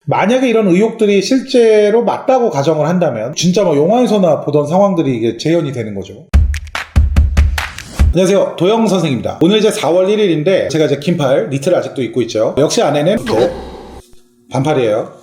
만약에 이런 의혹들이 실제로 맞다고 가정을 한다면 진짜 뭐 영화에서나 보던 상황들이 이게 재현이 되는 거죠. 안녕하세요, 도영 선생입니다. 오늘 이제 4월 1일인데 제가 이제 긴팔 니트를 아직도 입고 있죠. 역시 안에는 반팔이에요.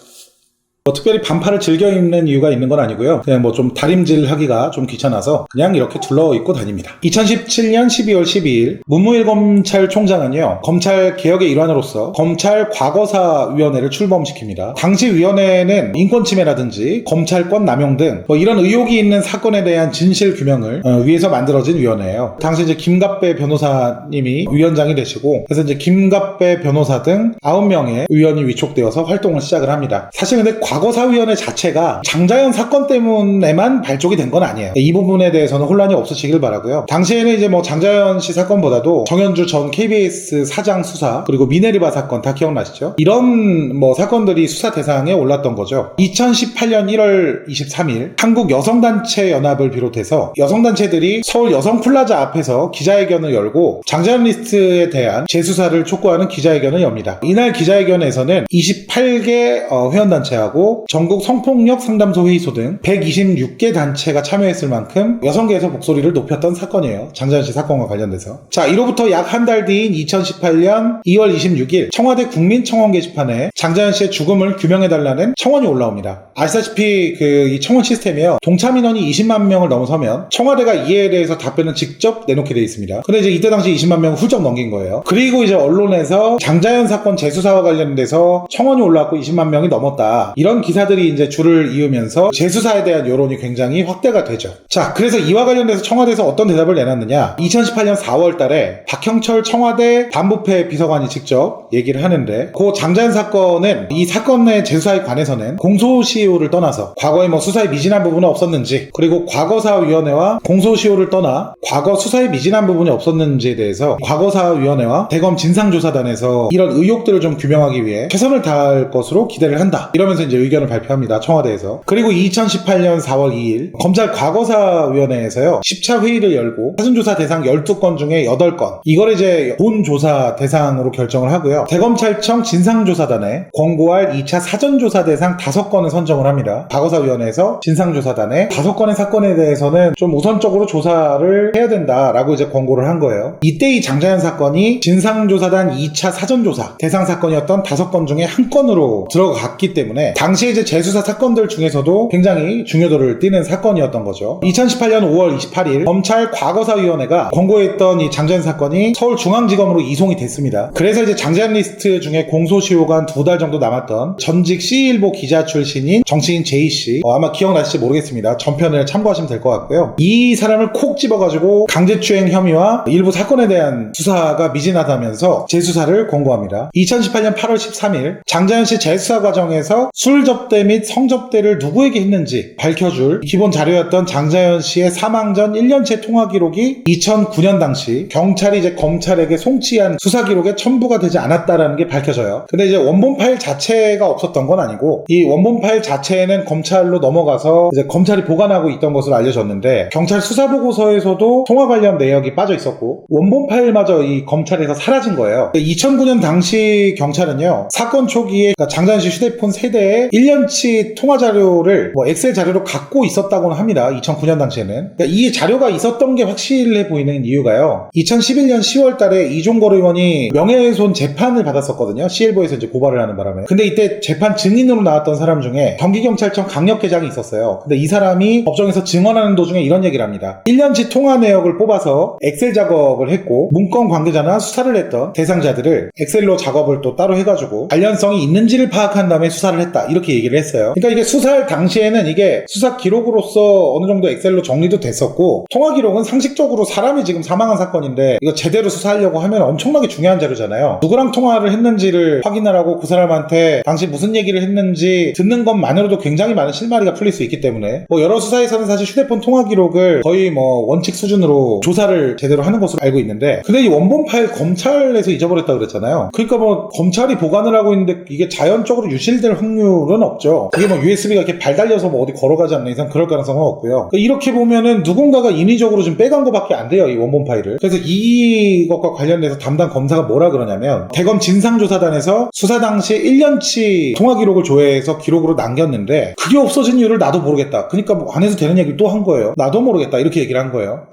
특별히 반팔을 즐겨 입는 이유가 있는 건 아니고요. 그냥 뭐 좀 다림질 하기가 좀 귀찮아서 그냥 이렇게 둘러 입고 다닙니다. 2017년 12월 12일 문무일 검찰총장은요, 검찰 개혁의 일환으로서 검찰 과거사위원회를 출범시킵니다. 당시 위원회는 인권침해라든지 검찰권 남용 등 뭐 이런 의혹이 있는 사건에 대한 진실 규명을 위해서 만들어진 위원회예요. 당시 이제 김갑배 변호사님이 위원장이 되시고, 그래서 이제 김갑배 변호사 등 9명의 위원이 위촉되어서 활동을 시작을 합니다. 사실 근데 과거사위원회 자체가 장자연 사건 때문에만 발족이 된 건 아니에요. 이 부분에 대해서는 혼란이 없으시길 바라고요. 당시에는 이제 뭐 장자연 씨 사건보다도 정현주 전 KBS 사장 수사, 그리고 미네르바 사건 다 기억나시죠? 이런 뭐 사건들이 수사 대상에 올랐던 거죠. 2018년 1월 23일 한국 여성단체 연합을 비롯해서 여성단체들이 서울 여성플라자 앞에서 기자회견을 열고 장자연 리스트에 대한 재수사를 촉구하는 기자회견을 엽니다. 이날 기자회견에서는 28개 회원단체하고 전국 성폭력 상담소 회의소 등 126개 단체가 참여했을 만큼 여성계에서 목소리를 높였던 사건이에요. 장자연 씨 사건과 관련돼서. 자, 이로부터 약 한 달 뒤인 2018년 2월 26일 청와대 국민청원 게시판에 장자연 씨의 죽음을 규명해달라는 청원이 올라옵니다. 아시다시피 이 청원 시스템이요, 동참 인원이 20만 명을 넘어서면 청와대가 이에 대해서 답변을 직접 내놓게 돼 있습니다. 근데 이제 이때 당시 20만 명을 훌쩍 넘긴 거예요. 그리고 이제 언론에서 장자연 사건 재수사와 관련돼서 청원이 올라왔고 20만 명이 넘었다, 이런 기사들이 이제 줄을 이으면서 재수사에 대한 여론이 굉장히 확대가 되죠. 자, 그래서 이와 관련돼서 청와대에서 어떤 대답을 내놨느냐. 2018년 4월 달에 박형철 청와대 반부패 비서관이 직접 얘기를 하는데, 그 장자연 사건은 이 사건의 재수사에 관해서는 공소시효를 떠나서 과거에 뭐 수사에 미진한 부분은 없었는지, 그리고 과거사위원회와 공소시효를 떠나 과거 수사에 미진한 부분이 없었는지에 대해서 과거사위원회와 대검 진상조사단에서 이런 의혹들을 좀 규명하기 위해 최선을 다할 것으로 기대를 한다, 이러면서 이제 의견을 발표합니다, 청와대에서. 그리고 2018년 4월 2일 검찰 과거사위원회에서요 10차 회의를 열고 사전조사 대상 12건 중에 8건, 이걸 이제 본 조사 대상으로 결정을 하고요, 대검찰청 진상조사단에 권고할 2차 사전조사 대상 5건을 선정을 합니다. 과거사위원회에서 진상조사단에 5건의 사건에 대해서는 좀 우선적으로 조사를 해야 된다라고 이제 권고를 한 거예요. 이때 이 장자연 사건이 진상조사단 2차 사전조사 대상 사건이었던 5건 중에 한 건으로 들어갔기 때문에 당시에 이제 재수사 사건들 중에서도 굉장히 중요도를 띠는 사건이었던 거죠. 2018년 5월 28일 검찰 과거사위원회가 권고했던 이 장자연 사건이 서울중앙지검으로 이송이 됐습니다. 그래서 이제 장자연 리스트 중에 공소시효가 한 2달 정도 남았던 전직 C일보 기자 출신인 정치인 J씨, 아마 기억나실지 모르겠습니다. 전편을 참고하시면 될 것 같고요. 이 사람을 콕 집어가지고 강제추행 혐의와 일부 사건에 대한 수사가 미진하다면서 재수사를 권고합니다. 2018년 8월 13일 장자연 씨 재수사 과정에서 술 접대 및 성접대를 누구에게 했는지 밝혀줄 기본 자료였던 장자연 씨의 사망 전 1년째 통화 기록이 2009년 당시 경찰이 이제 검찰에게 송치한 수사 기록에 첨부가 되지 않았다라는 게 밝혀져요. 근데 이제 원본 파일 자체가 없었던 건 아니고, 이 원본 파일 자체는 검찰로 넘어가서 이제 검찰이 보관하고 있던 것으로 알려졌는데, 경찰 수사 보고서에서도 통화 관련 내역이 빠져 있었고 원본 파일마저 이 검찰에서 사라진 거예요. 2009년 당시 경찰은요, 사건 초기에 장자연 씨 휴대폰 세대에 1년치 통화 자료를 뭐 엑셀 자료로 갖고 있었다고는 합니다. 2009년 당시에는. 그러니까 이 자료가 있었던 게 확실해 보이는 이유가요, 2011년 10월 달에 이종걸 의원이 명예훼손 재판을 받았었거든요. C일보에서 이제 고발을 하는 바람에. 근데 이때 재판 증인으로 나왔던 사람 중에 경기경찰청 강력회장이 있었어요. 근데 이 사람이 법정에서 증언하는 도중에 이런 얘기를 합니다. 1년치 통화 내역을 뽑아서 엑셀 작업을 했고, 문건 관계자나 수사를 했던 대상자들을 엑셀로 작업을 또 따로 해가지고 관련성이 있는지를 파악한 다음에 수사를 했다, 이렇게 얘기를 했어요. 그러니까 이게 수사할 당시에는 이게 수사 기록으로서 어느 정도 엑셀로 정리도 됐었고, 통화 기록은 상식적으로 사람이 지금 사망한 사건인데 이거 제대로 수사하려고 하면 엄청나게 중요한 자료잖아요. 누구랑 통화를 했는지를 확인하라고 그 사람한테 당시 무슨 얘기를 했는지 듣는 것만으로도 굉장히 많은 실마리가 풀릴 수 있기 때문에 뭐 여러 수사에서는 사실 휴대폰 통화 기록을 거의 뭐 원칙 수준으로 조사를 제대로 하는 것으로 알고 있는데, 근데 이 원본 파일 검찰에서 잊어버렸다 그랬잖아요. 그러니까 뭐 검찰이 보관을 하고 있는데 이게 자연적으로 유실될 확률 룰은 없죠. 그게 뭐 USB가 이렇게 발 달려서 뭐 어디 걸어가지 않는 이상 그럴 가능성은 없고요. 이렇게 보면은 누군가가 인위적으로 좀 빼간 것밖에 안 돼요, 이 원본 파일을. 그래서 이것과 관련돼서 담당 검사가 뭐라 그러냐면, 대검 진상조사단에서 수사 당시 1년치 통화 기록을 조회해서 기록으로 남겼는데 그게 없어진 이유를 나도 모르겠다. 그러니까 뭐 안 해도 되는 얘기를 또 한 거예요. 나도 모르겠다, 이렇게 얘기를 한 거예요.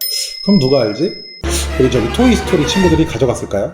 그럼 누가 알지? 우리 저기 토이스토리 친구들이 가져갔을까요?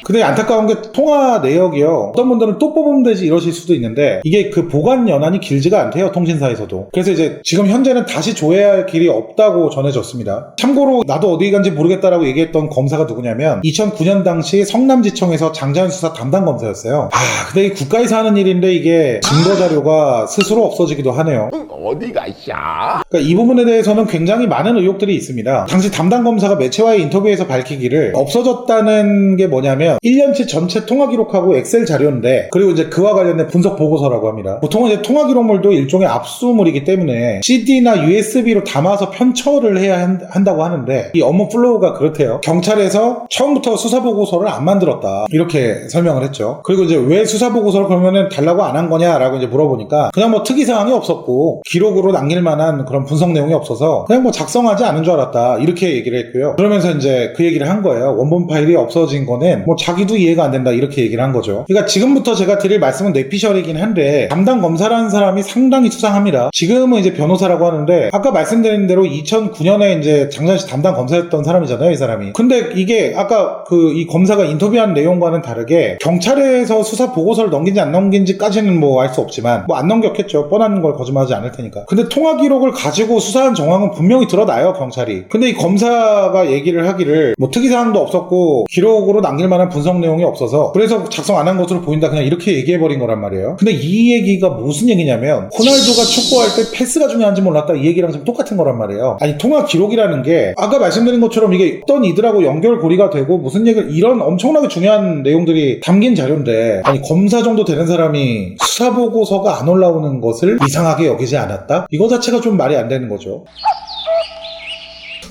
근데 안타까운 게 통화 내역이요, 어떤 분들은 또 뽑으면 되지 이러실 수도 있는데 이게 그 보관 연한이 길지가 않대요, 통신사에서도. 그래서 이제 지금 현재는 다시 조회할 길이 없다고 전해졌습니다. 참고로 나도 어디 간지 모르겠다라고 얘기했던 검사가 누구냐면 2009년 당시 성남지청에서 장자연 수사 담당 검사였어요. 근데 이 국가에서 하는 일인데 이게 증거자료가 스스로 없어지기도 하네요. 어디가 있야? 그러니까 이 부분에 대해서는 굉장히 많은 의혹들이 있습니다. 당시 담당 검사가 매체와의 인터뷰에서 밝히기를, 없어졌다는 게 뭐냐면 1년치 전체 통화 기록하고 엑셀 자료인데, 그리고 이제 그와 관련된 분석 보고서라고 합니다. 보통은 이제 통화 기록물도 일종의 압수물이기 때문에 CD나 USB로 담아서 편처를 해야 한다고 하는데 이 업무 플로우가 그렇대요. 경찰에서 처음부터 수사 보고서를 안 만들었다, 이렇게 설명을 했죠. 그리고 이제 왜 수사 보고서를 그러면은 달라고 안 한 거냐라고 이제 물어보니까 그냥 뭐 특이 사항이 없었고 기록으로 남길 만한 그런 분석 내용이 없어서 그냥 뭐 작성하지 않은 줄 알았다, 이렇게 얘기를 했고요. 그러면서 이제 그 얘기를 한 거예요. 원본 파일이 없어진 거는 뭐 자기도 이해가 안 된다, 이렇게 얘기를 한 거죠. 그러니까 지금부터 제가 드릴 말씀은 뇌피셜이긴 한데 담당 검사라는 사람이 상당히 수상합니다. 지금은 이제 변호사라고 하는데 아까 말씀드린 대로 2009년에 이제 장자연씨 담당 검사였던 사람이잖아요, 이 사람이. 근데 이게 아까 이 검사가 인터뷰한 내용과는 다르게 경찰에서 수사 보고서를 넘긴지 안 넘긴지까지는 뭐 알 수 없지만 뭐 안 넘겼겠죠. 뻔한 걸 거짓말하지 않을 테니까. 근데 통화 기록을 가지고 수사한 정황은 분명히 드러나요, 경찰이. 근데 이 검사가 얘기를 하기를 뭐 특이사항도 없었고 기록으로 남길 만한 분석 내용이 없어서 그래서 작성 안 한 것으로 보인다, 그냥 이렇게 얘기해버린 거란 말이에요. 근데 이 얘기가 무슨 얘기냐면 호날두가 축구할 때 패스가 중요한지 몰랐다, 이 얘기랑 좀 똑같은 거란 말이에요. 아니, 통화 기록이라는 게 아까 말씀드린 것처럼 이게 어떤 이들하고 연결고리가 되고 무슨 얘기를, 이런 엄청나게 중요한 내용들이 담긴 자료인데, 아니 검사 정도 되는 사람이 수사 보고서가 안 올라오는 것을 이상하게 여기지 않았다? 이거 자체가 좀 말이 안 되는 거죠.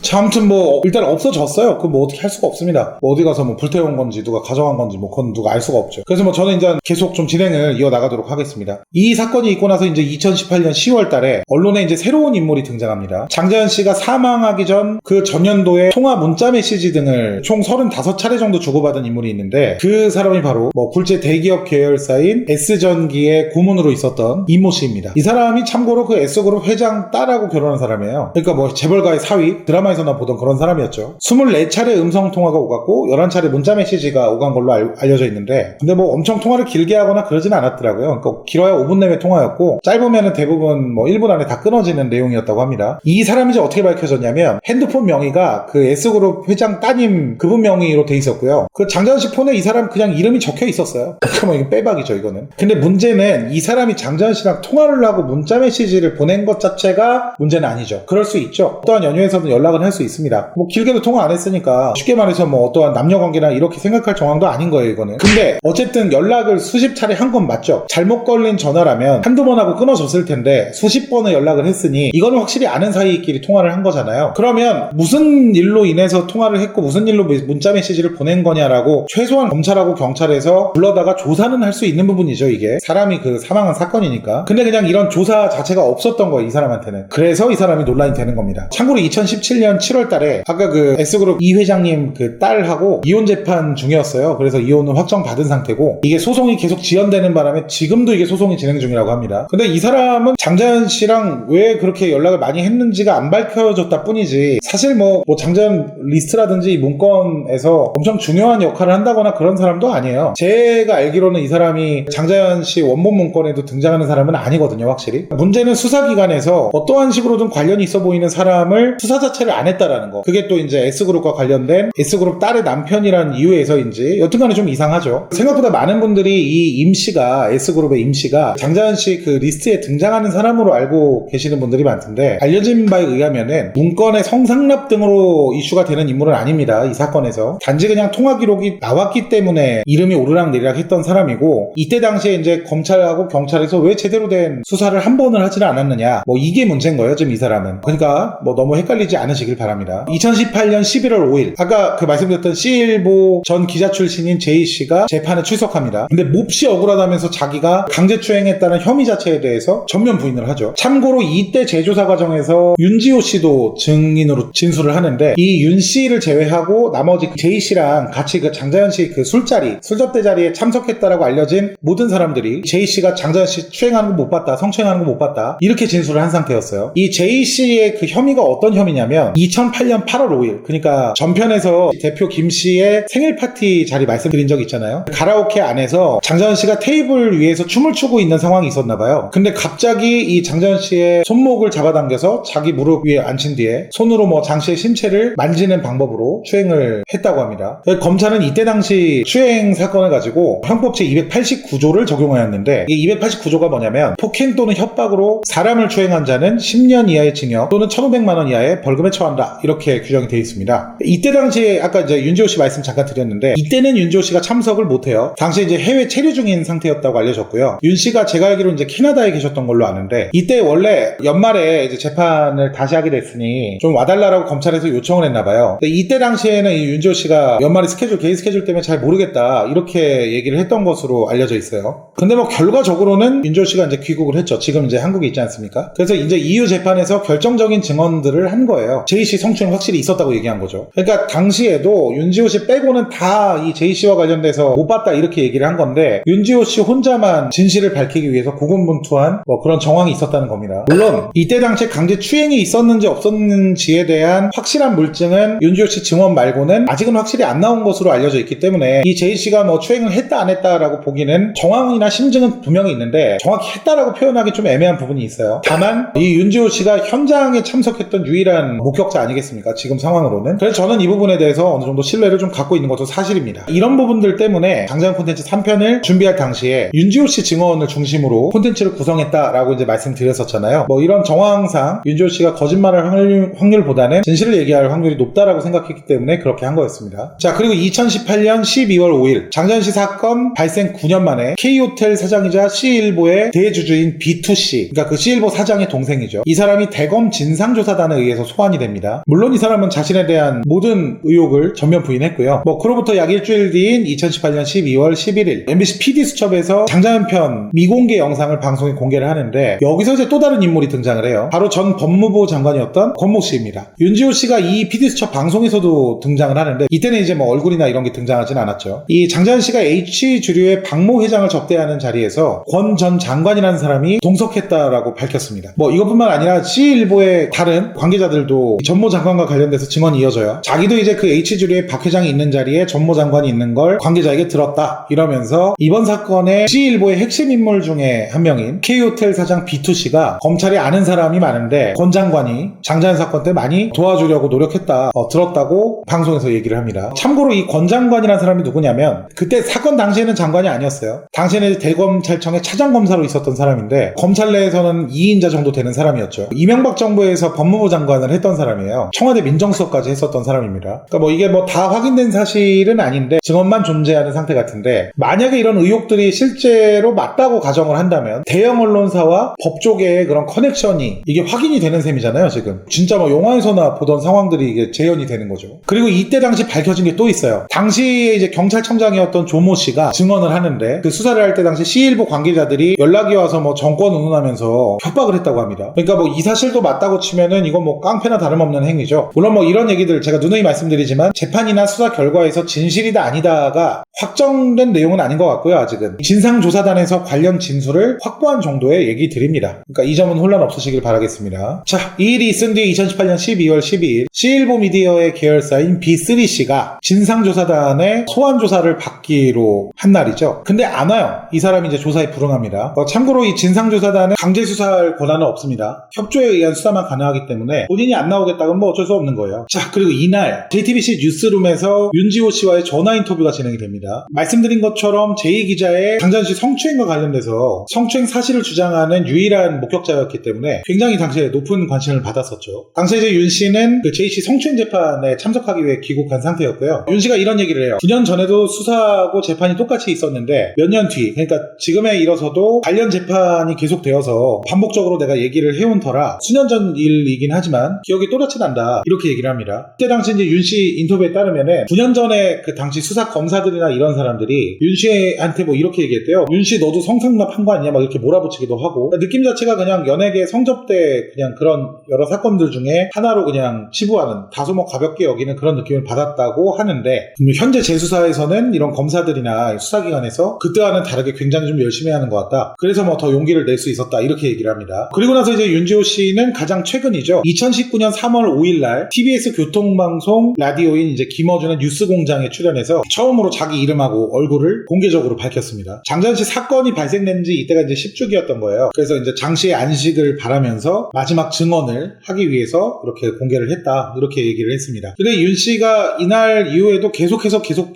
자, 아무튼 뭐 일단 없어졌어요. 그거 뭐 어떻게 할 수가 없습니다. 뭐 어디 가서 뭐 불태운 건지 누가 가져간 건지 뭐 그건 누가 알 수가 없죠. 그래서 뭐 저는 이제 계속 좀 진행을 이어나가도록 하겠습니다. 이 사건이 있고 나서 이제 2018년 10월 달에 언론에 이제 새로운 인물이 등장합니다. 장자연 씨가 사망하기 전 그 전년도에 통화 문자 메시지 등을 총 35차례 정도 주고받은 인물이 있는데, 그 사람이 바로 뭐 굴재 대기업 계열사인 S전기의 고문으로 있었던 이모 씨입니다. 이 사람이 참고로 그 S그룹 회장 딸하고 결혼한 사람이에요. 그러니까 뭐 재벌가의 사위, 드라마에서나 보던 그런 사람이었죠. 24차례 음성 통화가 오갔고 11차례 문자 메시지가 오간 걸로 알려져 있는데, 근데 뭐 엄청 통화를 길게 하거나 그러진 않았더라고요. 그러니까 길어야 5분 내외 통화였고 짧으면은 대부분 뭐 1분 안에 다 끊어지는 내용이었다고 합니다. 이 사람이 이제 어떻게 밝혀졌냐면 핸드폰 명의가 그 S그룹 회장 따님 그분 명의로 돼 있었고요. 그 장자연 씨 폰에 이 사람 그냥 이름이 적혀 있었어요. 그러면 이게 빼박이죠, 이거는. 근데 문제는 이 사람이 장자연 씨랑 통화를 하고 문자 메시지를 보낸 것 자체가 문제는 아니죠. 그럴 수 있죠. 어떠한 연유에서는 연락은 할 수 있습니다. 뭐 길게도 통화 안 했으니까 쉽게 말해서 뭐 어떠한 남녀관계나 이렇게 생각할 정황도 아닌 거예요, 이거는. 근데 어쨌든 연락을 수십 차례 한 건 맞죠. 잘못 걸린 전화라면 한두 번 하고 끊어졌을 텐데 수십 번을 연락을 했으니 이거는 확실히 아는 사이끼리 통화를 한 거잖아요. 그러면 무슨 일로 인해서 통화를 했고 무슨 일로 문자 메시지를 보낸 거냐라고 최소한 검찰하고 경찰에서 불러다가 조사는 할 수 있는 부분이죠, 이게. 사람이 그 사망한 사건이니까. 근데 그냥 이런 조사 자체가 없었던 거예요, 이 사람한테는. 그래서 이 사람이 논란이 되는 겁니다. 참고로 2017년 7월 달에 아까 그 S그룹 이 회장님 그 딸하고 이혼 재판 중이었어요. 그래서 이혼은 확정받은 상태고 이게 소송이 계속 지연되는 바람에 지금도 이게 소송이 진행 중이라고 합니다. 근데 이 사람은 장자연 씨랑 왜 그렇게 연락을 많이 했는지가 안 밝혀졌다 뿐이지 사실 뭐 장자연 리스트라든지 문건에서 엄청 중요한 역할을 한다거나 그런 사람도 아니에요. 제가 알기로는 이 사람이 장자연 씨 원본 문건에도 등장하는 사람은 아니거든요, 확실히. 문제는 수사기관에서 어떠한 식으로든 관련이 있어 보이는 사람을 수사 자체를 안 했다라는 거. 그게 또 이제 S그룹과 관련된 S그룹 딸의 남편이라는 이유에서인지 여튼간에 좀 이상하죠. 생각보다 많은 분들이 이 임씨가, S그룹의 임씨가 장자연 씨 그 리스트에 등장하는 사람으로 알고 계시는 분들이 많던데, 알려진 바에 의하면은 문건의 성상납 등으로 이슈가 되는 인물은 아닙니다, 이 사건에서. 단지 그냥 통화 기록이 나왔기 때문에 이름이 오르락내리락 했던 사람이고, 이때 당시에 이제 검찰하고 경찰에서 왜 제대로 된 수사를 한 번을 하지는 않았느냐, 뭐 이게 문제인 거예요, 지금 이 사람은. 그러니까 뭐 너무 헷갈리지 않으시길 하시길 바랍니다. 2018년 11월 5일 아까 그 말씀드렸던 C일보 전 기자 출신인 J씨가 재판에 출석합니다. 근데 몹시 억울하다면서 자기가 강제추행했다는 혐의 자체에 대해서 전면 부인을 하죠. 참고로 이때 재조사 과정에서 윤지호씨도 증인으로 진술을 하는데 이 윤씨를 제외하고 나머지 J씨랑 같이 그 장자연씨 그 술접대 자리에 참석했다라고 알려진 모든 사람들이 J씨가 장자연씨 추행하는 거 못 봤다, 성추행하는 거 못 봤다 이렇게 진술을 한 상태였어요. 이 J씨의 그 혐의가 어떤 혐의냐면 2008년 8월 5일 그러니까 전편에서 대표 김씨의 생일 파티 자리 말씀드린 적 있잖아요. 가라오케 안에서 장자연씨가 테이블 위에서 춤을 추고 있는 상황이 있었나봐요. 근데 갑자기 이 장자연씨의 손목을 잡아당겨서 자기 무릎 위에 앉힌 뒤에 손으로 뭐 장씨의 신체를 만지는 방법으로 추행을 했다고 합니다. 검찰은 이때 당시 추행 사건을 가지고 형법 제289조를 적용하였는데 이 289조가 뭐냐면 폭행 또는 협박으로 사람을 추행한 자는 10년 이하의 징역 또는 1,500만 원 이하의 벌금에 처한다 이렇게 규정이 되어 있습니다. 이때 당시에 아까 이제 윤지호 씨 말씀 잠깐 드렸는데 이때는 윤지호 씨가 참석을 못해요. 당시에 이제 해외 체류 중인 상태였다고 알려졌고요. 윤 씨가 제가 알기로 이제 캐나다에 계셨던 걸로 아는데 이때 원래 연말에 이제 재판을 다시 하게 됐으니 좀 와달라라고 검찰에서 요청을 했나봐요. 이때 당시에는 이 윤지호 씨가 연말에 개인 스케줄 때문에 잘 모르겠다 이렇게 얘기를 했던 것으로 알려져 있어요. 근데 뭐 결과적으로는 윤지호 씨가 이제 귀국을 했죠. 지금 이제 한국에 있지 않습니까? 그래서 이제 이후 재판에서 결정적인 증언들을 한 거예요. J씨 성추행 확실히 있었다고 얘기한 거죠. 그러니까 당시에도 윤지호 씨 빼고는 다 이 J씨와 관련돼서 못 봤다 이렇게 얘기를 한 건데 윤지호 씨 혼자만 진실을 밝히기 위해서 고군분투한 뭐 그런 정황이 있었다는 겁니다. 물론 이때 당시에 강제 추행이 있었는지 없었는지에 대한 확실한 물증은 윤지호 씨 증언 말고는 아직은 확실히 안 나온 것으로 알려져 있기 때문에 이 J씨가 뭐 추행을 했다 안 했다라고 보기는 정황이나 심증은 분명히 있는데 정확히 했다라고 표현하기 좀 애매한 부분이 있어요. 다만 이 윤지호 씨가 현장에 참석했던 유일한 목격자 아니겠습니까? 지금 상황으로는. 그래서 저는 이 부분에 대해서 어느 정도 신뢰를 좀 갖고 있는 것도 사실입니다. 이런 부분들 때문에 장자연 콘텐츠 3편을 준비할 당시에 윤지호 씨 증언을 중심으로 콘텐츠를 구성했다라고 이제 말씀드렸었잖아요. 뭐 이런 정황상 윤지호 씨가 거짓말을 할 확률보다는 진실을 얘기할 확률이 높다라고 생각했기 때문에 그렇게 한 거였습니다. 자, 그리고 2018년 12월 5일 장자연 씨 사건 발생 9년 만에 K호텔 사장이자 C일보의 대주주인 B2C 그러니까 그 C일보 사장의 동생이죠. 이 사람이 대검 진상조사단에 의해서 소환이 됩니다. 물론 이 사람은 자신에 대한 모든 의혹을 전면 부인했고요. 뭐 그로부터 약 일주일 뒤인 2018년 12월 11일 MBC PD수첩에서 장자연 편 미공개 영상을 방송에 공개를 하는데 여기서 이제 또 다른 인물이 등장을 해요. 바로 전 법무부 장관이었던 권모 씨입니다. 윤지호 씨가 이 PD수첩 방송에서도 등장을 하는데 이때는 이제 뭐 얼굴이나 이런 게 등장하진 않았죠. 이 장자연 씨가 H주류의 박모 회장을 접대하는 자리에서 권 전 장관이라는 사람이 동석했다라고 밝혔습니다. 뭐 이것뿐만 아니라 C일보의 다른 관계자들도 전모 장관과 관련돼서 증언이 이어져요. 자기도 이제 그 H주류의 박 회장이 있는 자리에 전모 장관이 있는 걸 관계자에게 들었다 이러면서 이번 사건의 C일보의 핵심 인물 중에 한 명인 K호텔 사장 B2C가 검찰이 아는 사람이 많은데 권 장관이 장자연 사건 때 많이 도와주려고 노력했다 들었다고 방송에서 얘기를 합니다. 참고로 이 권 장관이라는 사람이 누구냐면 그때 사건 당시에는 장관이 아니었어요. 당시에는 대검찰청의 차장검사로 있었던 사람인데 검찰 내에서는 2인자 정도 되는 사람이었죠. 이명박 정부에서 법무부 장관을 했던 사람이에요. 청와대 민정수석까지 했었던 사람입니다. 그러니까 뭐 이게 뭐 다 확인된 사실은 아닌데 증언만 존재하는 상태 같은데 만약에 이런 의혹들이 실제로 맞다고 가정을 한다면 대형 언론사와 법조계의 그런 커넥션이 이게 확인이 되는 셈이잖아요. 지금 진짜 뭐 영화에서나 보던 상황들이 이게 재현이 되는 거죠. 그리고 이때 당시 밝혀진 게 또 있어요. 당시에 이제 경찰청장이었던 조모 씨가 증언을 하는데 그 수사를 할 때 당시 C일보 관계자들이 연락이 와서 뭐 정권 운운하면서 협박을 했다고 합니다. 그러니까 뭐 이 사실도 맞다고 치면은 이건 뭐 깡패나 다름없는 행위죠. 물론 뭐 이런 얘기들 제가 누누이 말씀드리지만 재판이나 수사 결과에서 진실이다 아니다가 확정된 내용은 아닌 것 같고요. 아직은 진상조사단에서 관련 진술을 확보한 정도의 얘기 드립니다. 그러니까 이 점은 혼란 없으시길 바라겠습니다. 자, 이 일이 있은 뒤 2018년 12월 12일 C일보 미디어의 계열사인 B3C가 진상조사단의 소환조사를 받기로 한 날이죠. 근데 안 와요. 이 사람이 이제 조사에 불응합니다. 참고로 이 진상조사단은 강제 수사할 권한은 없습니다. 협조에 의한 수사만 가능하기 때문에 본인이 안 나오겠다면 뭐 어쩔 수 없는 거예요. 자, 그리고 이날 JTBC 뉴스룸에서 윤지호 씨와의 전화 인터뷰가 진행이 됩니다. 말씀드린 것처럼 제2기자의 장자연 씨 성추행과 관련돼서 성추행 사실을 주장하는 유일한 목격자였기 때문에 굉장히 당시에 높은 관심을 받았었죠. 당시에 이제 윤 씨는 그 J씨 성추행 재판에 참석하기 위해 귀국한 상태였고요. 윤 씨가 이런 얘기를 해요. 9년 전에도 수사하고 재판이 똑같이 있었는데 몇 년 뒤, 그러니까 지금에 이뤄서도 관련 재판이 계속되어서 반복적으로 내가 얘기를 해온 터라 수년 전 일이긴 하지만 기억이 또렷이 난다 이렇게 얘기를 합니다. 그때 당시 이제 윤 씨 인터뷰에 따르면은 9년 전에 그 당시 수사 검사들이나 이런 사람들이 윤 씨한테 뭐 이렇게 얘기했대요. 윤 씨 너도 성상납한 거 아니냐 막 이렇게 몰아붙이기도 하고, 그러니까 느낌 자체가 그냥 연예계 성접대 그냥 그런 여러 사건들 중에 하나로 그냥 치부하는, 다소 뭐 가볍게 여기는 그런 느낌을 받았다고 하는데, 현재 재수사에서는 이런 검사들이나 수사기관에서 그때와는 다르게 굉장히 좀 열심히 하는 것 같다. 그래서 뭐 더 용기를 낼 수 있었다 이렇게 얘기를 합니다. 그리고 나서 이제 윤지호 씨는 가장 최근이죠. 2019년 3월 5일날 TBS 교통방송 라디오인 이제 김어준의 뉴스공장에 출연해서 처음으로 자기 이름하고 얼굴을 공개적으로 밝혔습니다. 장자연 씨 사건이 발생된 지 이때가 이제 10주기였던 거예요. 그래서 이제 장 씨의 안식을 바라면서 마지막 증언을 하기 위해서 이렇게 공개를 했다 이렇게 얘기를 했습니다. 근데 윤 씨가 이날 이후에도 계속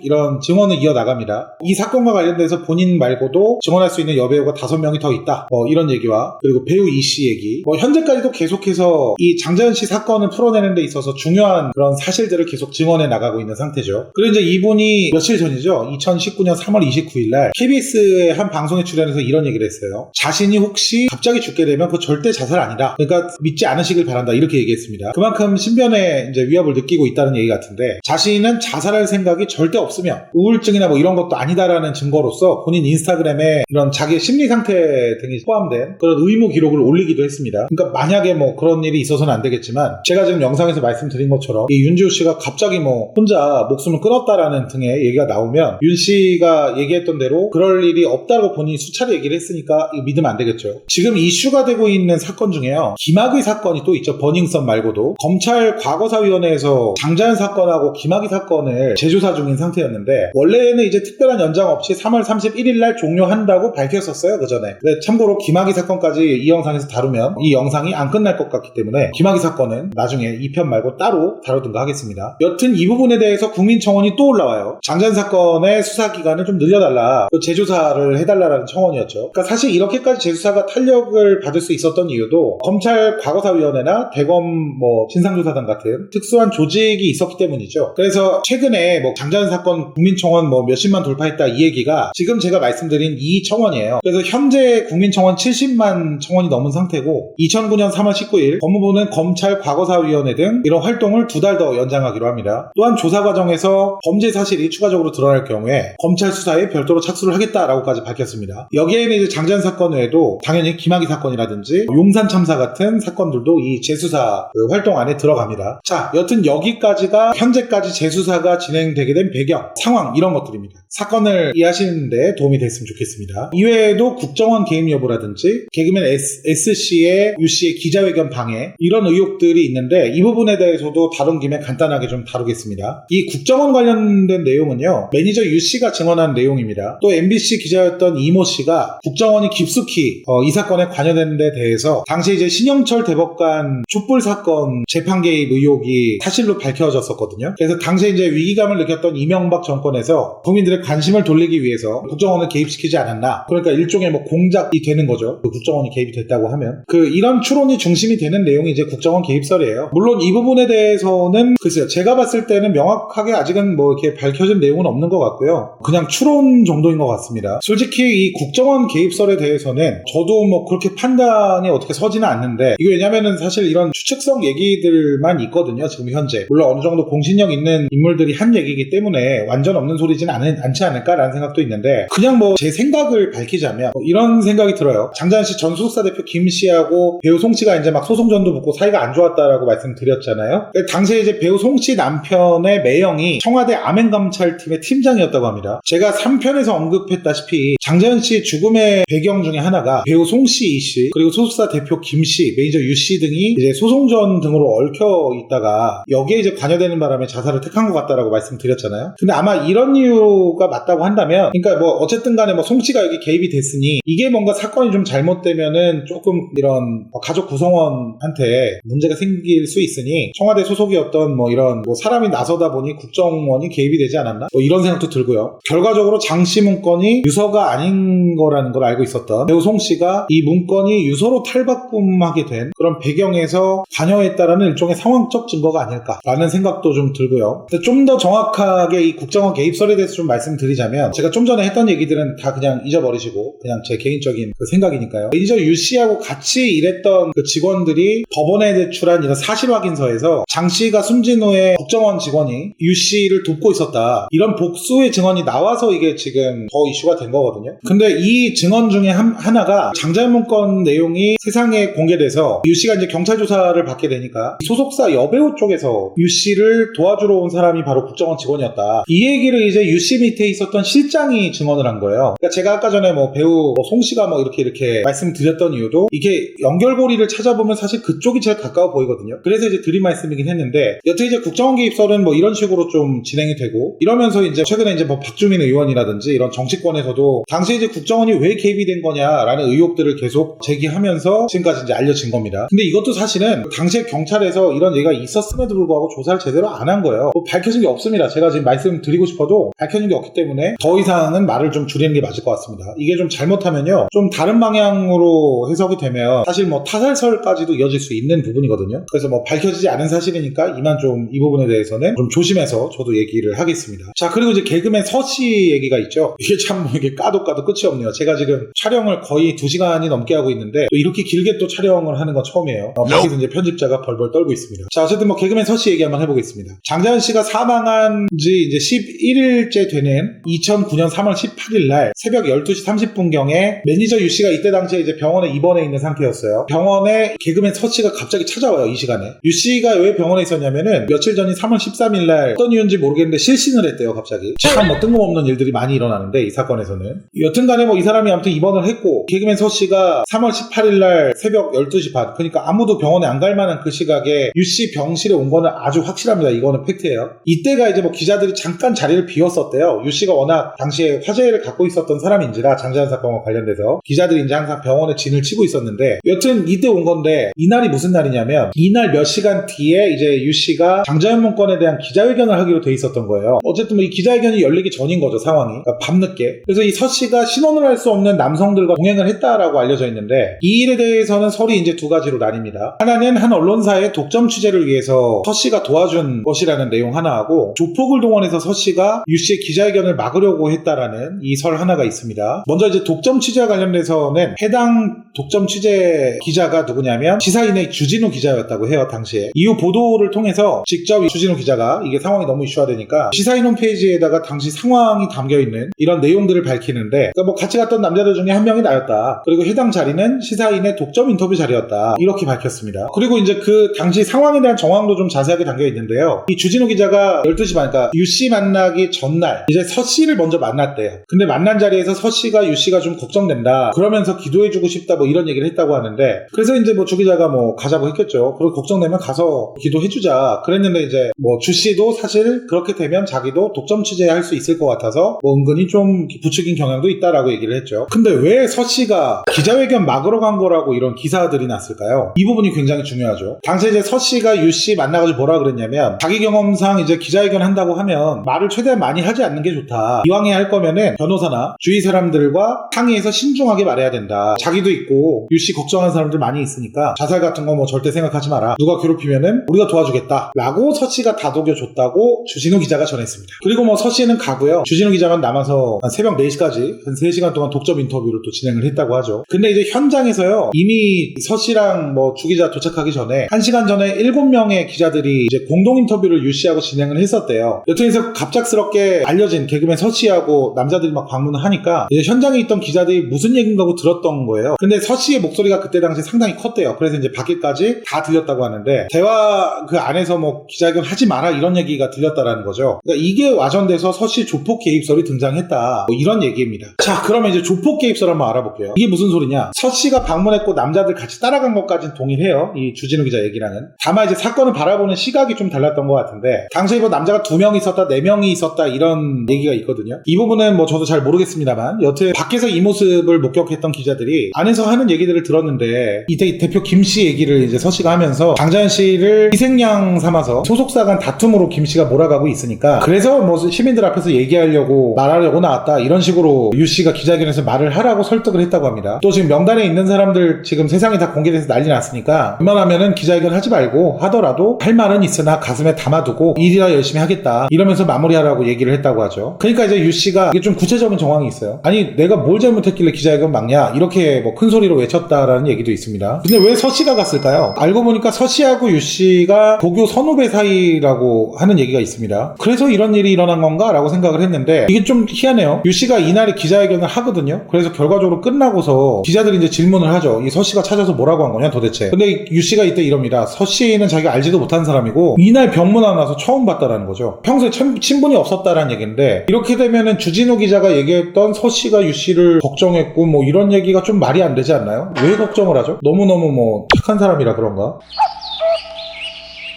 이런 증언을 이어나갑니다. 이 사건과 관련돼서 본인 말고도 증언할 수 있는 여배우가 5명이 더 있다 이런 얘기와, 그리고 배우 이 씨 얘기, 현재까지도 계속해서 이 장자연 씨 사건을 풀어내는 데 있어서 중요한 그런 사실들을 계속 증언해 나가고 있는 상태죠. 그리고 이제 이분이 며칠 전이죠. 2019년 3월 29일날 KBS의 한 방송에 출연해서 이런 얘기를 했어요. 자신이 혹시 갑자기 죽게 되면 그거 절대 자살 아니다, 그러니까 믿지 않으시길 바란다 이렇게 얘기했습니다. 그만큼 신변에 이제 위협을 느끼고 있다는 얘기 같은데, 자신은 자살할 생각이 절대 없으며 우울증이나 뭐 이런 것도 아니다라는 증거로서 본인 인스타그램에 이런 자기의 심리 상태 등이 포함된 그런 의무 기록을 올리기도 했습니다. 그러니까 만약에 뭐 그런 일이 있어서는 안 되겠지만, 제가 지금 영상에서 말씀드린 것처럼 이 윤지호 씨가 갑자기 뭐 혼자 목숨을 끊었다라는 등의 얘기가 나오면 윤 씨가 얘기했던 대로 그럴 일이 없다고 본인이 수차례 얘기를 했으니까 이거 믿으면 안 되겠죠. 지금 이슈가 되고 있는 사건 중에요, 김학의 사건이 또 있죠. 버닝썬 말고도 검찰 과거사위원회에서 장자연 사건하고 김학의 사건을 재조사 중인 상태였는데, 원래는 이제 특별한 연장 없이 3월 31일 날 종료한다고 밝혔었어요, 그 전에. 근데 참고로 김학의 사건까지 이 영상에서 다루면 이 영상이 안 끝날 것 같기 때문에 김학의 사건은 나중에 2편 말고 따로 다루든가 하겠습니다. 여튼 이 부분에 대해서 국민청원이 또 올라와요. 장자연 사건의 수사기간을 좀 늘려달라, 재조사를 해달라는 청원이었죠. 그러니까 사실 이렇게까지 재수사가 탄력을 받을 수 있었던 이유도 검찰 과거사위원회나 대검 뭐 진상조사단 같은 특수한 조직이 있었기 때문이죠. 그래서 최근에 뭐 장자연 사건 국민청원 뭐 몇십만 돌파했다 이 얘기가 지금 제가 말씀드린 이 청원이에요. 그래서 현재 국민청원 70만 청원이 넘은 상태고, 2009년 3월 19일 법무부는 검찰 과거사위원회 등 이런 활동을 2달 더 연장하기로 합니다. 또한 조사 과정에서 범죄 사실이 추가적으로 드러날 경우에 검찰 수사에 별도로 착수를 하겠다라고까지 밝혔습니다. 여기에는 이제 장자연 사건 외에도 당연히 김학의 사건이라든지 용산 참사 같은 사건들도 이 재수사 활동 안에 들어갑니다. 자, 여튼 여기까지가 현재까지 재수사가 진행되게 된 배경, 상황 이런 것들입니다. 사건을 이해하시는 데 도움이 됐으면 좋겠습니다. 이외에도 국정원 개입 여부라든지 개그맨 S씨의 U씨의 기자회견 방해 이런 의혹들이 있는데, 이 부분에 대해서도 다룬 김에 간단하게 좀 다루겠습니다. 이 국정원 관련된 내용은요, 매니저 U씨가 증언한 내용입니다. 또 MBC 기자였던 이모씨가 국정원이 깊숙이 이 사건에 관여된 데 대해서 당시 이제 신영철 대법관 촛불 사건 재판 개입 의혹이 사실로 밝혀졌었거든요. 그래서 당시에 이제 위기감을 느꼈던 이명박 정권에서 국민들의 관심을 돌리기 위해서 국정원을 개입시키지 않았나, 그러니까 일종의 뭐 공작이 되는 거죠. 그 국정원이 개입이 됐다고 하면 이런 추론이 중심이 되는 내용이 이제 국정원 개입설이에요. 물론 이 부분에 대해서는 글쎄요, 제가 봤을 때는 명확하게 아직은 뭐 이렇게 밝혀진 내용은 없는 것 같고요, 그냥 추론 정도인 것 같습니다. 솔직히 이 국정원 개입설에 대해서는 저도 뭐 그렇게 판단이 어떻게 서지는 않는데, 이게 왜냐면은 사실 이런 추측성 얘기들만 있거든요, 지금 현재. 물론 어느 정도 공신력 있는 인물들이 한 얘기이기 때문에 완전 없는 소리진 않지 않을까라는 생각도 있는데, 그냥 뭐 제 생각을 밝히자면 이런 생각이 들어요. 장자연 씨 전 소속사 대표 김 씨하고 배우 송 씨가 이제 막 소송전도 붙고 사이가 안 좋았다라고 말씀드렸잖아요. 당시에 이제 배우 송 씨 남편의 매형이 청와대 암행감찰팀의 팀장이었다고 합니다. 제가 3편에서 언급했다시피 장자연 씨의 죽음의 배경 중에 하나가 배우 송 씨, 이 씨, 그리고 소속사 대표 김 씨, 매니저 유 씨 등이 이제 소송전 등으로 얽혀 있다가 여기에 이제 관여되는 바람에 자살을 택한 것 같다라고 말씀드렸잖아요. 근데 아마 이런 이유가 맞다고 한다면, 그러니까 뭐 어쨌든 간에 뭐 송 씨가 여기 개입이 됐으니 이게 뭔가 사건이 좀 잘못되면은 조금 이런 가족 구성원한테 문제가 생길 수 있으니 청와대 소속이었던 뭐 이런 뭐 사람이 나서다 보니 국정원이 개입이 되지 않았나, 뭐 이런 생각도 들고요. 결과적으로 장씨 문건이 유서가 아닌 거라는 걸 알고 있었던 배우 송 씨가 이 문건이 유서로 탈바꿈하게 된 그런 배경에서 관여했다라는 일종의 상황적 증거가 아닐까라는 생각도 좀 들고요. 좀 더 정확하게 이 국정원 개입설에 대해서 좀 말씀드리자면, 제가 좀 전에 했던 얘기들은 다 그냥 잊어버리시고 그냥 제 개인적인 생각이니까요. 매니저 유 씨하고 같이 일했던 그 직원들이 법원에 제출한 이런 사실 확인서에서 장 씨가 숨진 후에 국정원 직원이 유 씨를 돕고 있었다, 이런 복수의 증언이 나와서 이게 지금 더 이슈가 된 거거든요. 근데 이 증언 중에 하나가 장자연문건 내용이 세상에 공개돼서 유 씨가 이제 경찰 조사를 받게 되니까 소속사 여배우 쪽에서 유 씨를 도와주러 온 사람이 바로 국정원 직원이었다, 이 얘기를 이제 유 씨 밑에 있었던 실장이 증언을 한 거예요. 그러니까 제가 아까 전에 뭐 배우 송 씨가 뭐 이렇게 말씀드렸던 이유도 이게 연결고리를 찾아보면 사실 그쪽이 제일 가까워 보이거든요. 그래서 이제 드린 말씀이긴 했는데, 여튼 이제 국정원 개입설은 뭐 이런 식으로 좀 진행이 되고, 이러면서 이제 최근에 이제 뭐 박주민 의원이라든지 이런 정치권에서도 당시에 이제 국정원이 왜 개입이 된 거냐라는 의혹들을 계속 제기하면서 지금까지 이제 알려진 겁니다. 근데 이것도 사실은 당시에 경찰에서 이런 얘기가 있었음에도 불구하고 조사를 제대로 안 한 거예요. 뭐 밝혀진 게 없습니다. 제가 지금 말씀드리고 싶어도 밝혀진 게 없기 때문에 더 이상은 말을 좀 줄이는 게 맞을 것 같습니다. 이게 좀 잘못하면요, 좀 다른 방향으로 해석이 되면 사실 뭐 타살설까지도 이어질 수 있는 부분이거든요. 그래서 뭐 밝혀지지 않은 사실이니까 이만 좀 이 부분에 대해서는 좀 조심해서 저도 얘기를 하겠습니다. 자, 그리고 이제 개그맨 서씨 얘기가 있죠. 이게 참 뭐 이게 까도 끝이 없네요. 제가 지금 촬영을 거의 2시간이 넘게 하고 있는데 또 이렇게 길게 또 촬영을 하는 건 처음이에요. 밖에서 이제 편집자가 벌벌 떨고 있습니다. 자, 어쨌든 뭐 개그맨 서씨 얘기 한번 해보겠습니다. 장자연 씨가 사망한 지 이제 11일째 되는 2009년 3월 18일 날 새벽 12시 30분경에 매니저 유 씨가 이때 당시에 이제 병원에 입원해 있는 상태였어요. 병원에 개그맨 서씨가 갑자기 찾아와요. 이 시간에. 유 씨가 왜 병원에 있었냐면은 며칠 전인 3월 13일 날 어떤 이유인지 모르겠는데 실신을 했대요. 갑자기. 참 뭐 뜬금없는 일들이 많이 일어나는데 이 사건에서는. 여튼간에 뭐 이 사람이 아무튼 입원을 했고, 개그맨 서씨가 3월 18일 날 새벽 12시 반, 그러니까 아무도 병원에 안 갈 만한 그 시각에 유 씨 병실에 온 거는 아주 확실합니다. 이거는 팩트예요. 이때가 이제 뭐 기자들이 잠깐 자리를 비웠었대요. 유 씨가 워낙 당시에 화제를 갖고 있었던 사람인지라 장자연 사건과 관련돼서 기자들이 이제 항상 병원에 진을 치고 있었는데, 여튼 이때 온 건데, 이날이 무슨 날이냐면 이날 몇 시간 뒤에 이제 유 씨가 장자연 문건에 대한 기자회견을 하기로 돼 있었던 거예요. 어쨌든 뭐 이 기자회견이 열리기 전인 거죠, 상황이. 그러니까 밤늦게. 그래서 이 서 씨가 신원을 할 수 없는 남성들과 동행을 했다라고 알려져 있는데, 이 일에 대해서는 설이 이제 두 가지로 나뉩니다. 하나는 한 언론사의 독점 취재를 위해서 서 씨가 도와준 것이라는 내용 하나하고, 조폭을 동원해서 서 씨가 유 씨의 기자회견을 막으려고 했다라는 이 설 하나가 있습니다. 먼저 이제 독점 취재와 관련돼서는 해당 독점 취재 기자가 누구냐면 시사인의 주진우 기자였다고 해요. 당시에. 이후 보도를 통해서 직접 주진우 기자가 이게 상황이 너무 이슈화되니까 시사인 홈페이지에다가 당시 상황이 담겨있는 이런 내용들을 밝히는데, 그러니까 뭐 같이 갔던 남자들 중에 한 명이 나였다. 그리고 해당 자리는 시사인의 독점 인터뷰 자리였다. 이렇게 밝혔습니다. 그리고 이제 그 당시 상황에 대한 정황도 좀 자세하게 담겨있는데요. 이 주진우 기자가 12시 반, 그러니까 유 씨 만나기 전날 이제 서 씨를 먼저 만났대요. 근데 만난 자리에서 서 씨가 유 씨가 좀 걱정된다, 그러면서 기도해주고 싶다, 뭐 이런 얘기를 했다고 하는데, 그래서 이제 뭐 주 기자가 뭐 가자고 했겠죠. 그리고 걱정되면 가서 기도해주자 그랬는데, 이제 뭐 주 씨도 사실 그렇게 되면 자기도 독점 취재할 수 있을 것 같아서 뭐 은근히 좀 부추긴 경향도 있다라고 얘기를 했죠. 근데 왜 서 씨가 기자회견 막으러 간 거라고 이런 기사들이 났을까요? 이 부분이 굉장히 중요하죠. 당시에 이제 서 씨가 유 씨 만나가지고 뭐라 그랬냐면, 자기 경험상 이제 기자회견 한다고 하면 말을 최대한 많이 하지 않는 게 좋다. 이왕에 할 거면은 변호사나 주위 사람들과 상의해서 신중하게 말해야 된다. 자기도 있고 유 씨 걱정하는 사람들 많이 있으니까 자살 같은 거 뭐 절대 생각하지 마라. 누가 괴롭히면은 우리가 도와주겠다 라고 서 씨가 다독여줬다고 주진우 기자가 전했습니다. 그리고 뭐 서 씨는 가고요. 주진우 기자만 남아서 한 새벽 4시까지 한 3시간 동안 독점 인터뷰를 또 진행을 했다고 하죠. 근데 이제 현장에서요, 이미 서 씨랑 뭐 주 기자 도착하기 전에 1시간 전에 7명의 기자들이 이제 공동 인터뷰를 유 씨하고 진행을 했었대요. 여튼에서 갑작스럽게 알려진 개그맨 서 씨하고 남자들이 막 방문을 하니까 이제 현장에 있던 기자들이 무슨 얘기인가 하고 들었던 거예요. 근데 서 씨의 목소리가 그때 당시 상당히 컸대요. 그래서 이제 밖에까지 다 들렸다고 하는데, 대화 그 안에서 뭐 기자회견 하지 마라 이런 얘기가 들렸다라는 거죠. 그러니까 이게 와전돼서 서 씨 조폭 개입설이 등장했다, 뭐 이런 얘기입니다. 자, 그러면 이제 조폭 개입설 한번 알아볼게요. 이게 무슨 소리냐? 서 씨가 방문했고 남자들 같이 따라간 것까지는 동일해요. 이 주진우 기자 얘기랑은. 다만 이제 사건을 바라보는 시각이 좀 달랐던 것 같은데, 당시에 뭐 남자가 2명이 있었다, 4명이 있었다 이런 얘기가 있거든요. 이 부분은 뭐 저도 잘 모르겠습니다만, 여튼 밖에서 이 모습을 목격했던 기자들이 안에서 하는 얘기들을 들었는데, 이때 대표 김 씨 얘기를 이제 서 씨가 하면서 장자연 씨를 희생양 삼아서 소속사 간 다툼으로 김 씨가 몰아가고 있으니까, 그래서 뭐 시민들 앞에서 얘기하려고 말하려고 나왔다 이런 식으로 유 씨가 기자회견에서 말을 하라고 설득을 했다고 합니다. 또 지금 명단에 있는 사람들 지금 세상이 다 공개돼서 난리 났으니까 웬만하면은 기자회견 하지 말고, 하더라도 할 말은 있으나 가슴에 담아두고 일이라 열심히 하겠다 이러면서 마무리하라고 얘기를 했다고 하죠. 그러니까 이제 유 씨가 이게 좀 구체적인 정황이 있어요. 아니 내가 뭘 잘못했길래 기자회견 막냐, 이렇게 뭐 큰 소리로 외쳤다라는 얘기도 있습니다. 근데 왜 서씨가 갔을까요? 알고 보니까 서씨하고 유씨가 고교 선후배 사이라고 하는 얘기가 있습니다. 그래서 이런 일이 일어난 건가? 라고 생각을 했는데 이게 좀 희한해요. 유씨가 이날에 기자회견을 하거든요. 그래서 결과적으로 끝나고서 기자들이 이제 질문을 하죠. 이 서씨가 찾아서 뭐라고 한 거냐 도대체. 근데 유씨가 이때 이럽니다. 서씨는 자기가 알지도 못한 사람이고 이날 병문안 와서 처음 봤다라는 거죠. 평소에 친분이 없었다라는 얘기인데 이렇게 되면은 주진우 기자가 얘기했던 서씨가 유씨를 걱정했고 뭐 이런 얘기가 좀 말이 안 되지 않나요? 왜 걱정을 하죠? 너무너무 뭐 착한 사람이라 그런가?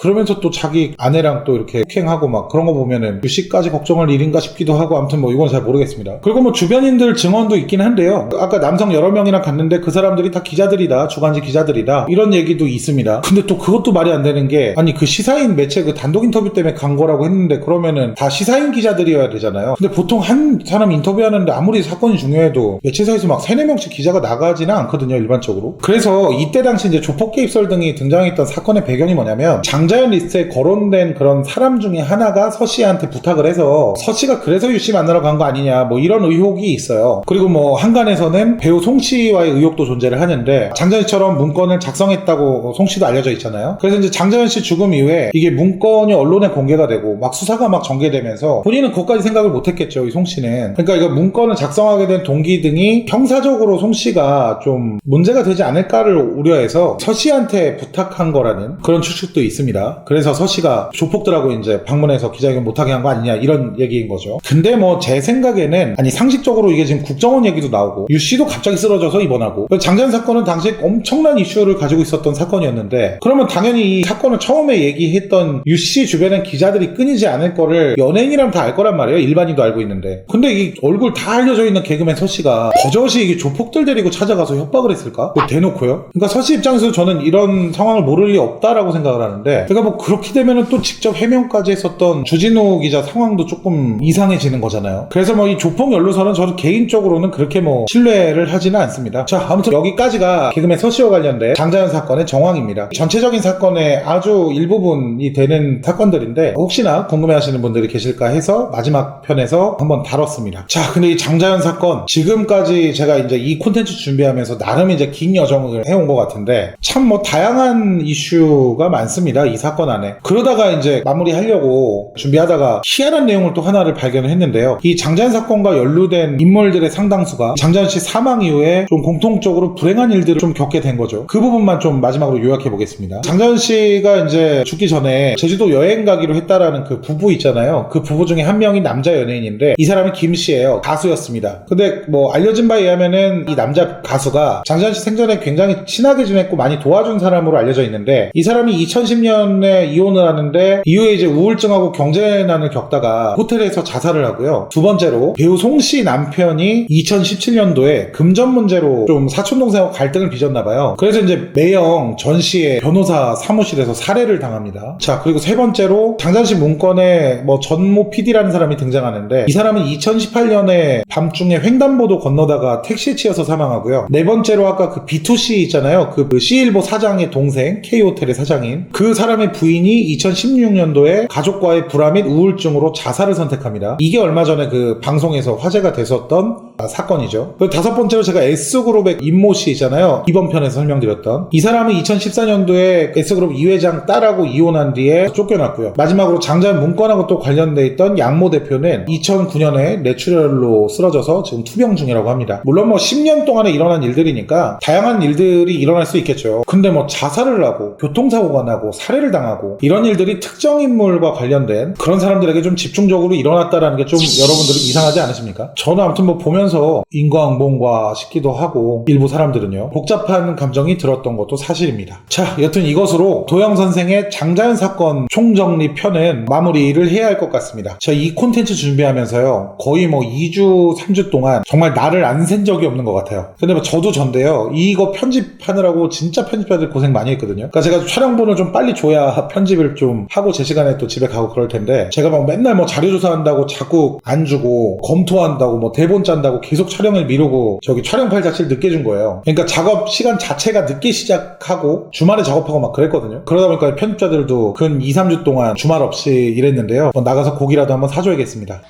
그러면서 또 자기 아내랑 또 이렇게 폭행하고 막 그런 거 보면은 유씨까지 걱정할 일인가 싶기도 하고 아무튼 뭐 이건 잘 모르겠습니다. 그리고 뭐 주변인들 증언도 있긴 한데요. 아까 남성 여러 명이랑 갔는데 그 사람들이 다 기자들이다. 주간지 기자들이다. 이런 얘기도 있습니다. 근데 또 그것도 말이 안 되는 게 아니 그 시사인 매체 그 단독 인터뷰 때문에 간 거라고 했는데 그러면은 다 시사인 기자들이어야 되잖아요. 근데 보통 한 사람 인터뷰하는데 아무리 사건이 중요해도 매체사에서 막 3-4명씩 기자가 나가지는 않거든요. 일반적으로. 그래서 이때 당시 이제 조폭 개입설 등이 등장했던 사건의 배경이 뭐냐면 장자연 리스트에 거론된 그런 사람 중에 하나가 서씨한테 부탁을 해서 서씨가 그래서 유씨 만나러 간 거 아니냐 뭐 이런 의혹이 있어요. 그리고 뭐 한간에서는 배우 송씨와의 의혹도 존재를 하는데 장자연씨처럼 문건을 작성했다고 송씨도 알려져 있잖아요. 그래서 이제 장자연씨 죽음 이후에 이게 문건이 언론에 공개가 되고 막 수사가 막 전개되면서 본인은 그것까지 생각을 못했겠죠. 이 송씨는. 그러니까 이거 문건을 작성하게 된 동기 등이 형사적으로 송씨가 좀 문제가 되지 않을까를 우려해서 서씨한테 부탁한 거라는 그런 추측도 있습니다. 그래서 서씨가 조폭들하고 이제 방문해서 기자회견 못하게 한 거 아니냐 이런 얘기인 거죠. 근데 뭐 제 생각에는 아니 상식적으로 이게 지금 국정원 얘기도 나오고 유씨도 갑자기 쓰러져서 입원하고 장자연 사건은 당시에 엄청난 이슈를 가지고 있었던 사건이었는데 그러면 당연히 이 사건을 처음에 얘기했던 유씨 주변엔 기자들이 끊이지 않을 거를 연예인이라면 다 알 거란 말이에요. 일반인도 알고 있는데 근데 이 얼굴 다 알려져 있는 개그맨 서씨가 버젓이 이게 조폭들 데리고 찾아가서 협박을 했을까? 뭐 대놓고요? 그러니까 서씨 입장에서 저는 이런 상황을 모를 리 없다라고 생각을 하는데 그러니까 뭐 그렇게 되면은 또 직접 해명까지 했었던 주진우 기자 상황도 조금 이상해지는 거잖아요. 그래서 뭐 이 조폭 연루설은 저는 개인적으로는 그렇게 뭐 신뢰를 하지는 않습니다. 자, 아무튼 여기까지가 개그맨 서씨와 관련된 장자연 사건의 정황입니다. 전체적인 사건의 아주 일부분이 되는 사건들인데 혹시나 궁금해하시는 분들이 계실까 해서 마지막 편에서 한번 다뤘습니다. 자, 근데 이 장자연 사건 지금까지 제가 이제 이 콘텐츠 준비하면서 나름 이제 긴 여정을 해온 것 같은데 참 뭐 다양한 이슈가 많습니다. 이 사건 안에. 그러다가 이제 마무리하려고 준비하다가 희한한 내용을 또 하나를 발견을 했는데요. 이 장자연 사건과 연루된 인물들의 상당수가 장자연 씨 사망 이후에 좀 공통적으로 불행한 일들을 좀 겪게 된 거죠. 그 부분만 좀 마지막으로 요약해 보겠습니다. 장자연 씨가 이제 죽기 전에 제주도 여행 가기로 했다라는 그 부부 있잖아요. 그 부부 중에 한 명이 남자 연예인인데 이 사람이 김 씨예요. 가수였습니다. 근데 뭐 알려진 바에 의하면은 이 남자 가수가 장자연 씨 생전에 굉장히 친하게 지냈고 많이 도와준 사람으로 알려져 있는데 이 사람이 2010년에 이혼을 하는데 이후에 이제 우울증하고 경제난을 겪다가 호텔에서 자살을 하고요. 두 번째로 배우 송씨 남편이 2017년도에 금전 문제로 좀 사촌동생하고 갈등을 빚었나봐요. 그래서 이제 매형 전 씨의 변호사 사무실에서 살해를 당합니다. 자, 그리고 세 번째로 장자연 씨 문건에 뭐 전모 PD라는 사람이 등장하는데 이 사람은 2018년에 밤중에 횡단보도 건너다가 택시에 치여서 사망하고요. 네 번째로 아까 그 B2C 있잖아요. 그 C일보 사장의 동생 K호텔의 사장인 그 사람의 부인이 2016년도에 가족과의 불화 및 우울증으로 자살을 선택합니다. 이게 얼마 전에 그 방송에서 화제가 됐었던 사건이죠. 그리고 다섯 번째로 제가 S그룹의 임모 씨 있잖아요. 이번 편에서 설명드렸던 이 사람은 2014년도에 S그룹 이 회장 딸하고 이혼한 뒤에 쫓겨났고요. 마지막으로 장자연 문건하고 또 관련돼 있던 양모 대표는 2009년에 뇌출혈로 쓰러져서 지금 투병 중이라고 합니다. 물론 뭐 10년 동안에 일어난 일들이니까 다양한 일들이 일어날 수 있겠죠. 근데 뭐 자살을 하고 교통사고가 나고 살해를 당하고 이런 일들이 특정 인물과 관련된 그런 사람들에게 좀 집중적으로 일어났다라는 게 좀 여러분들은 이상하지 않으십니까? 저는 아무튼 뭐 보면서 인과응보인가 싶기도 하고 일부 사람들은요 복잡한 감정이 들었던 것도 사실입니다. 자, 여튼 이것으로 도영 선생의 장자연 사건 총정리 편은 마무리를 해야 할 것 같습니다. 자, 이 콘텐츠 준비하면서요 거의 뭐 2주 3주 동안 정말 날을 안 샌 적이 없는 것 같아요. 근데 뭐 저도 전데요 이거 편집하느라고 진짜 편집자들 고생 많이 했거든요. 그러니까 제가 촬영본을 좀 빨리 줘야 편집을 좀 하고 제 시간에 또 집에 가고 그럴 텐데 제가 막 맨날 뭐 자료조사한다고 자꾸 안 주고 검토한다고 뭐 대본 짠다고 계속 촬영을 미루고 저기 촬영 파일 자체를 늦게 준 거예요. 그러니까 작업 시간 자체가 늦게 시작하고 주말에 작업하고 막 그랬거든요. 그러다 보니까 편집자들도 근 2-3주 동안 주말 없이 일했는데요. 나가서 고기라도 한번 사줘야겠습니다.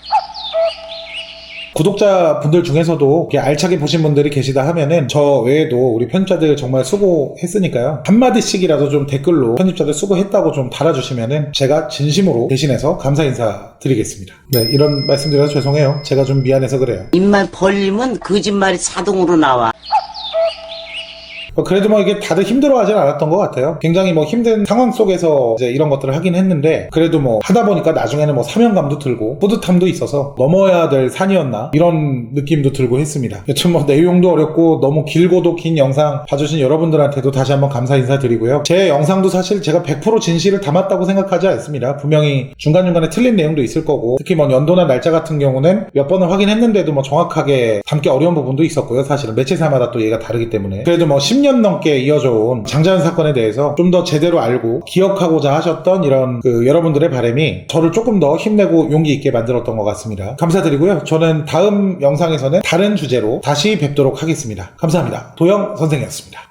구독자분들 중에서도 이렇게 알차게 보신 분들이 계시다 하면은 저 외에도 우리 편집자들 정말 수고했으니까요. 한마디씩이라도 좀 댓글로 편집자들 수고했다고 좀 달아주시면은 제가 진심으로 대신해서 감사 인사 드리겠습니다. 네, 이런 말씀 드려서 죄송해요. 제가 좀 미안해서 그래요. 입만 벌리면 거짓말이 자동으로 나와. 그래도 뭐 이게 다들 힘들어하진 않았던 것 같아요. 굉장히 뭐 힘든 상황 속에서 이제 이런 것들을 하긴 했는데 그래도 뭐 하다 보니까 나중에는 뭐 사명감도 들고 뿌듯함도 있어서 넘어야 될 산이었나 이런 느낌도 들고 했습니다. 여튼 뭐 내용도 어렵고 너무 길고도 긴 영상 봐주신 여러분들한테도 다시 한번 감사 인사드리고요. 제 영상도 사실 제가 100% 진실을 담았다고 생각하지 않습니다. 분명히 중간중간에 틀린 내용도 있을 거고 특히 뭐 연도나 날짜 같은 경우는 몇 번을 확인했는데도 뭐 정확하게 담기 어려운 부분도 있었고요. 사실은 매체사마다 또 얘가 다르기 때문에 그래도 뭐 10년 넘게 이어져 온 장자연 사건에 대해서 좀 더 제대로 알고 기억하고자 하셨던 이런 여러분들의 바람이 저를 조금 더 힘내고 용기 있게 만들었던 것 같습니다. 감사드리고요. 저는 다음 영상에서는 다른 주제로 다시 뵙도록 하겠습니다. 감사합니다. 도영 선생이었습니다.